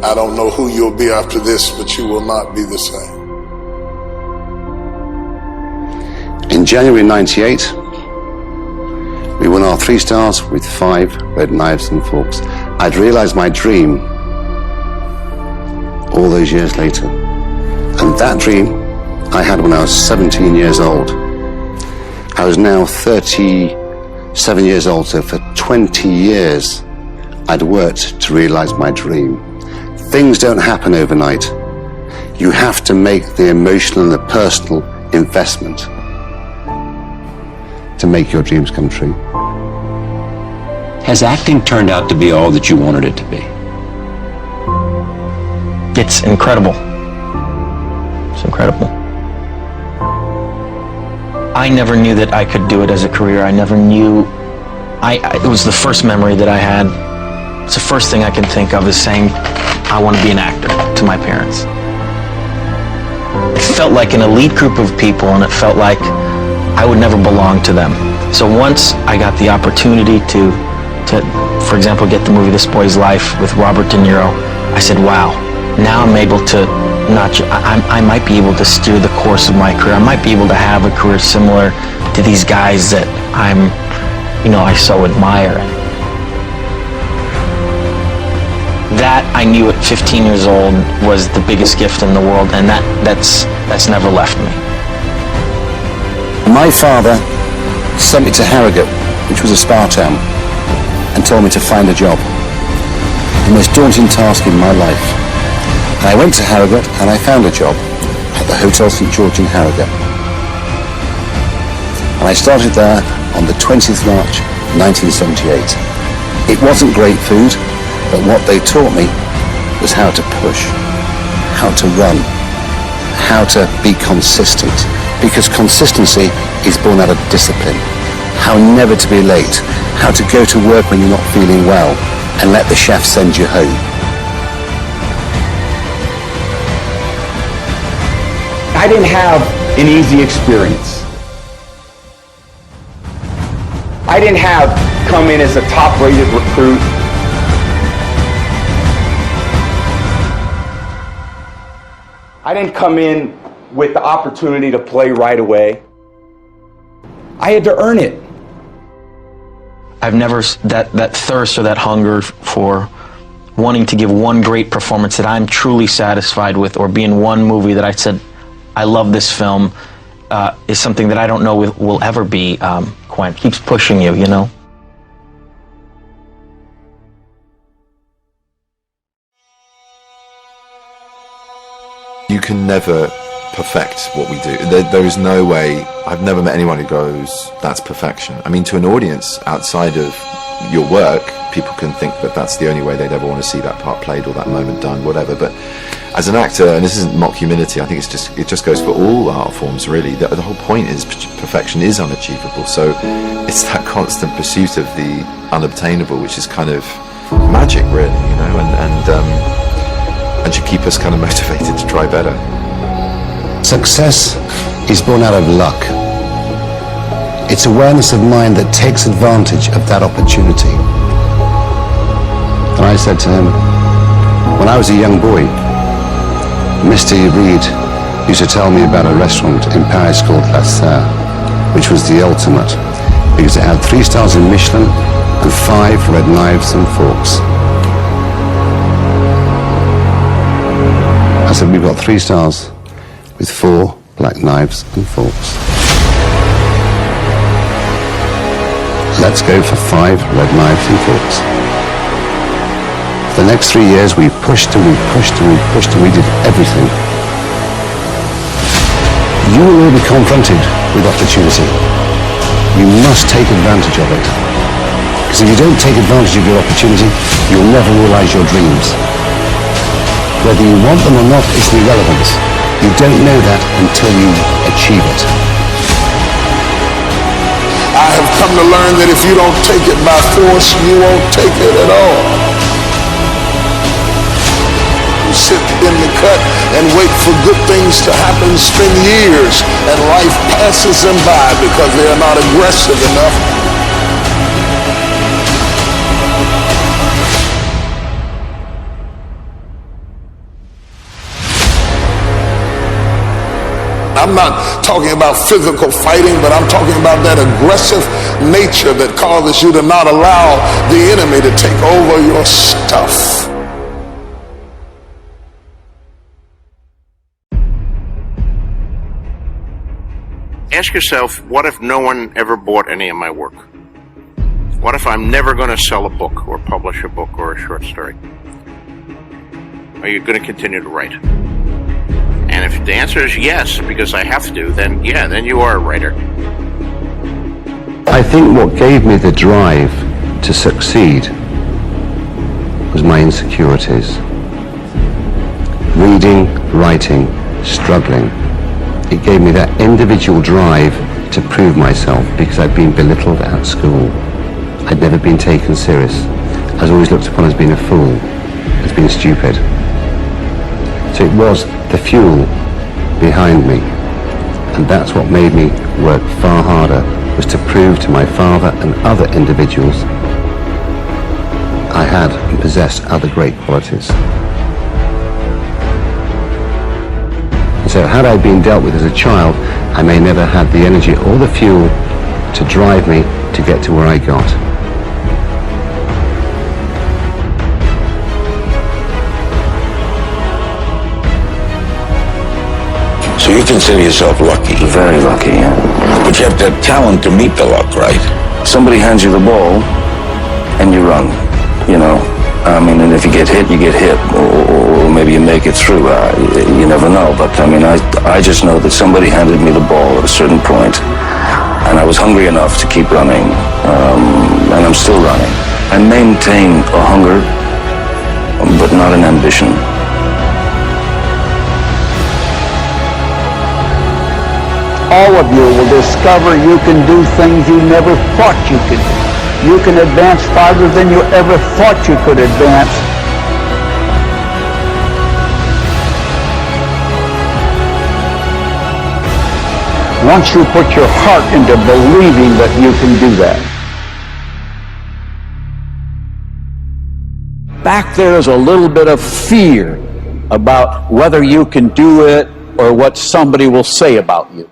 I don't know who you'll be after this, but you will not be the same. In January '98, we won our 3 stars with 5 red knives and forks. I'd realized my dream all those years later. And that dream I had when I was 17 years old. I was now 37 years old, so for 20 years I'd worked to realize my dream. Things don't happen overnight. You have to make the emotional and the personal investment to make your dreams come true. Has acting turned out to be all that you wanted it to be? It's incredible. It's incredible. I never knew that I could do it as a career. I never knew. It was the first memory that I had. It's the first thing I can think of is saying, I want to be an actor, to my parents. It felt like an elite group of people, and it felt like I would never belong to them. So once I got the opportunity to, for example, get the movie This Boy's Life with Robert De Niro, I said, wow, now I'm able to I might be able to steer the course of my career. I might be able to have a career similar to these guys that I so admire. That I knew at 15 years old was the biggest gift in the world, and that's never left me. My father sent me to Harrogate, which was a spa town, and told me to find a job. The most daunting task in my life. And I went to Harrogate and I found a job at the Hotel St George in Harrogate. And I started there on the 20th March 1978. It wasn't great food, but what they taught me was how to push, how to run, how to be consistent. Because consistency is born out of discipline. How never to be late, how to go to work when you're not feeling well, and let the chef send you home. I didn't have an easy experience. I didn't have come in as a top-rated recruit. I didn't come in with the opportunity to play right away. I had to earn it. I've never, that thirst or that hunger for wanting to give one great performance that I'm truly satisfied with, or be in one movie that I said, I love this film, is something that I don't know will ever be quenched. Keeps pushing you, you know? You can never perfect what we do. There is no way. I've never met anyone who goes, that's perfection. I mean, to an audience outside of your work, people can think that that's the only way they'd ever want to see that part played or that moment done, whatever. But as an actor, and this isn't mock humility, I think it just goes for all art forms, really. The whole point is perfection is unachievable. So it's that constant pursuit of the unobtainable, which is kind of magic, really, you know, and should keep us kind of motivated to try better. Success is born out of luck. It's awareness of mind that takes advantage of that opportunity. And I said to him, when I was a young boy, Mr. Reed used to tell me about a restaurant in Paris called La Serre, which was the ultimate, because it had 3 stars in Michelin and 5 red knives and forks. I said, we've got 3 stars with 4 black knives and forks. Let's go for 5 red knives and forks. For the next 3 years, we pushed and we pushed and we pushed and we did everything. You will all be confronted with opportunity. You must take advantage of it. Because if you don't take advantage of your opportunity, you'll never realize your dreams. Whether you want them or not is irrelevant. You don't know that until you achieve it. I have come to learn that if you don't take it by force, you won't take it at all. You sit in the cut and wait for good things to happen, spend years, and life passes them by because they are not aggressive enough. I'm not talking about physical fighting, but I'm talking about that aggressive nature that causes you to not allow the enemy to take over your stuff. Ask yourself, what if no one ever bought any of my work? What if I'm never going to sell a book or publish a book or a short story? Are you going to continue to write? And if the answer is yes, because I have to, then yeah, then you are a writer. I think what gave me the drive to succeed was my insecurities. Reading, writing, struggling. It gave me that individual drive to prove myself because I'd been belittled at school. I'd never been taken serious. I was always looked upon as being a fool, as being stupid. So it was the fuel behind me, and that's what made me work far harder, was to prove to my father and other individuals I had and possessed other great qualities. And so had I been dealt with as a child, I may never have the energy or the fuel to drive me to get to where I got. So you consider yourself lucky? Very lucky, yeah. But you have to have talent to meet the luck, right? Somebody hands you the ball and you run, you know. I mean, and if you get hit, you get hit, or maybe you make it through. You never know. But I mean, I just know that somebody handed me the ball at a certain point, and I was hungry enough to keep running, and I'm still running. I maintain a hunger, but not an ambition. All of you will discover you can do things you never thought you could do. You can advance farther than you ever thought you could advance. Once you put your heart into believing that you can do that. Back there is a little bit of fear about whether you can do it or what somebody will say about you.